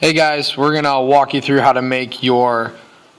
Hey guys, we're going to walk you through how to make your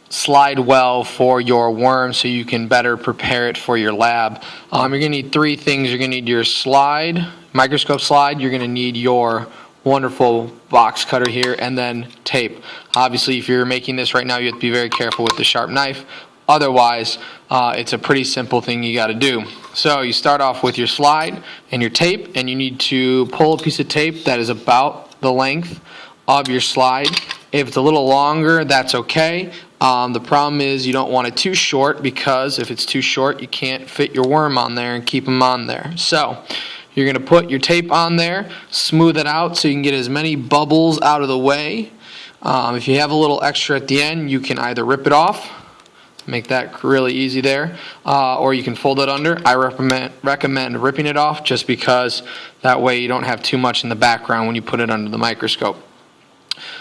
slide well for your worm so you can better prepare it for your lab. You're going to need three things. You're going to need your slide, microscope slide, you're going to need your wonderful box cutter here, and then tape. Obviously, if you're making this right now, you have to be very careful with the sharp knife. Otherwise, it's a pretty simple thing you got to do. So you start off with your slide and your tape, and you need to pull a piece of tape that is about the length of your slide. If it's a little longer, that's okay. The problem is you don't want it too short, because if it's too short, you can't fit your worm on there and keep them on there. So you're going to put your tape on there, smooth it out so you can get as many bubbles out of the way. If you have a little extra at the end, you can either rip it off, make that really easy there, or you can fold it under. I recommend ripping it off, just because that way you don't have too much in the background when you put it under the microscope.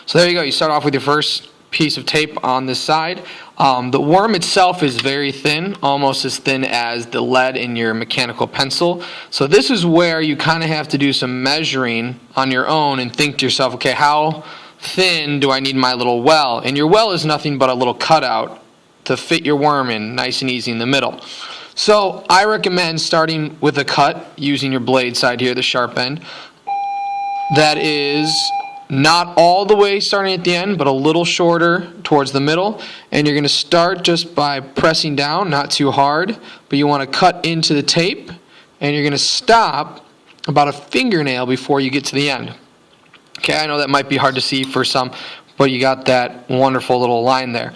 So there you go. You start off with your first piece of tape on this side. The worm itself is very thin, almost as thin as the lead in your mechanical pencil. So this is where you kind of have to do some measuring on your own and think to yourself, okay, how thin do I need my little well? And your well is nothing but a little cutout to fit your worm in nice and easy in the middle. So I recommend starting with a cut using your blade side here, the sharp end. That is not all the way starting at the end, but a little shorter towards the middle. And you're going to start just by pressing down, not too hard, but you want to cut into the tape, and you're going to stop about a fingernail before you get to the end. Okay, I know that might be hard to see for some, but you got that wonderful little line there.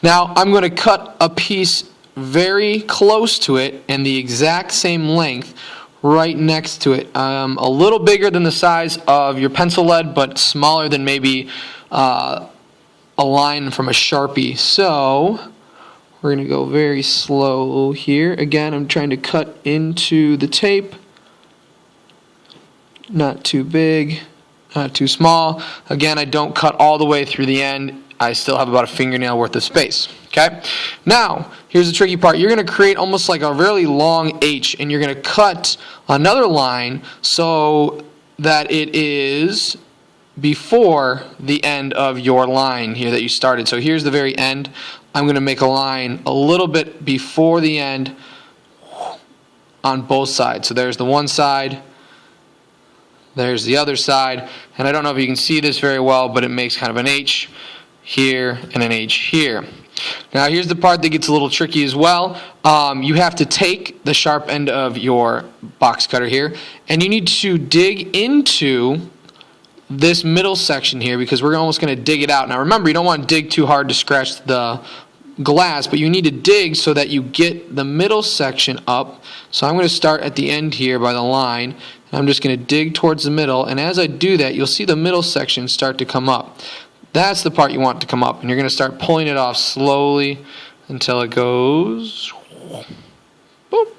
Now I'm going to cut a piece very close to it and the exact same length right next to it, a little bigger than the size of your pencil lead, but smaller than maybe a line from a Sharpie. So we're going to go very slow here. Again, I'm trying to cut into the tape. Not too big, not too small. Again, I don't cut all the way through the end. I still have about a fingernail worth of space. Okay? Now, here's the tricky part. You're going to create almost like a really long H, and you're going to cut another line so that it is before the end of your line here that you started. So here's the very end. I'm going to make a line a little bit before the end on both sides. So there's the one side, there's the other side, and I don't know if you can see this very well, but it makes kind of an H here and an H here. Now here's the part that gets a little tricky as well. You have to take the sharp end of your box cutter here, and you need to dig into this middle section here, because we're almost going to dig it out. Now remember, you don't want to dig too hard to scratch the glass, but you need to dig so that you get the middle section up. So I'm going to start at the end here by the line, and I'm just going to dig towards the middle, and as I do that, you'll see the middle section start to come up. That's the part you want to come up, and you're going to start pulling it off slowly until it goes boop,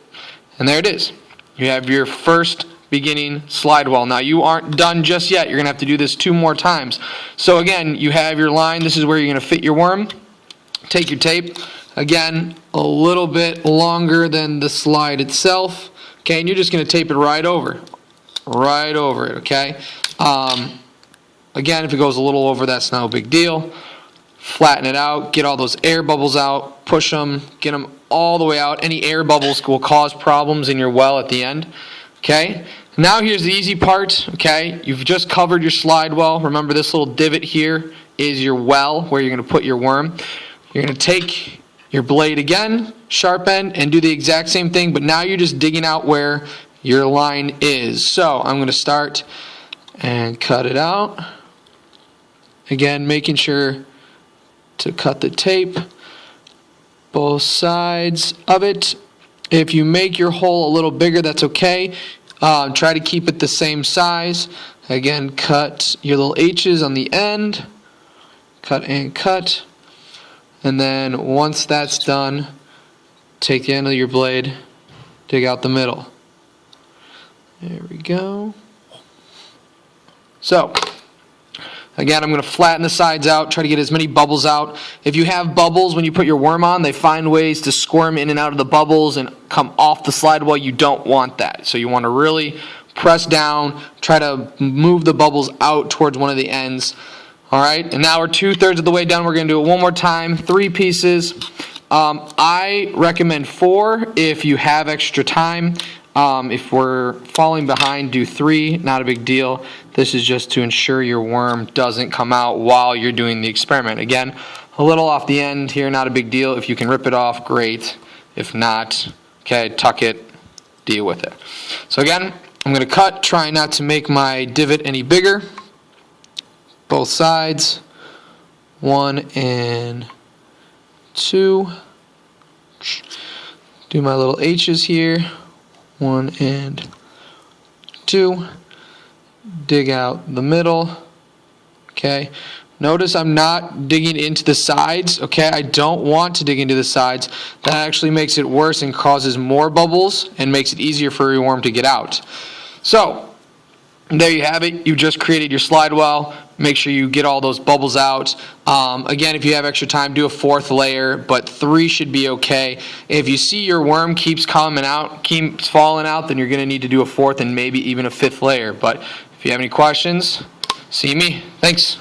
and there it is. You have your first beginning slide well. Now you aren't done just yet. You're going to have to do this 2 more times. So again, you have your line. This is where you're going to fit your worm. Take your tape, again, a little bit longer than the slide itself. Okay, and you're just going to tape it right over it, okay? Again, if it goes a little over, that's no big deal. Flatten it out, get all those air bubbles out, push them, get them all the way out. Any air bubbles will cause problems in your well at the end. Okay, now here's the easy part. Okay, you've just covered your slide well. Remember, this little divot here is your well where you're going to put your worm. You're going to take your blade again, sharp end, and do the exact same thing, but now you're just digging out where your line is. So I'm going to start and cut it out. Again, making sure to cut the tape, both sides of it. If you make your hole a little bigger, that's okay. Try to keep it the same size. Again, cut your little H's on the end. Cut and cut. And then once that's done, take the end of your blade, dig out the middle. There we go. So, again, I'm going to flatten the sides out, try to get as many bubbles out. If you have bubbles when you put your worm on, they find ways to squirm in and out of the bubbles and come off the slide well. You don't want that. So you want to really press down, try to move the bubbles out towards one of the ends. All right, and now we're 2/3 of the way done. We're going to do it one more time, 3 pieces. I recommend 4 if you have extra time. If we're falling behind, do 3, not a big deal. This is just to ensure your worm doesn't come out while you're doing the experiment. Again, a little off the end here, not a big deal. If you can rip it off, great. If not, okay, tuck it, deal with it. So again, I'm going to cut, try not to make my divot any bigger. Both sides, 1 and 2. Do my little H's here, 1 and 2. Dig out the middle. Okay. Notice I'm not digging into the sides. Okay, I don't want to dig into the sides. That actually makes it worse and causes more bubbles and makes it easier for your worm to get out. So there you have it. You just created your slide well. Make sure you get all those bubbles out. Again, if you have extra time, do a 4th layer, but 3 should be okay. If you see your worm keeps coming out, keeps falling out, then you're going to need to do a 4th and maybe even a 5th layer. But if you have any questions, see me. Thanks.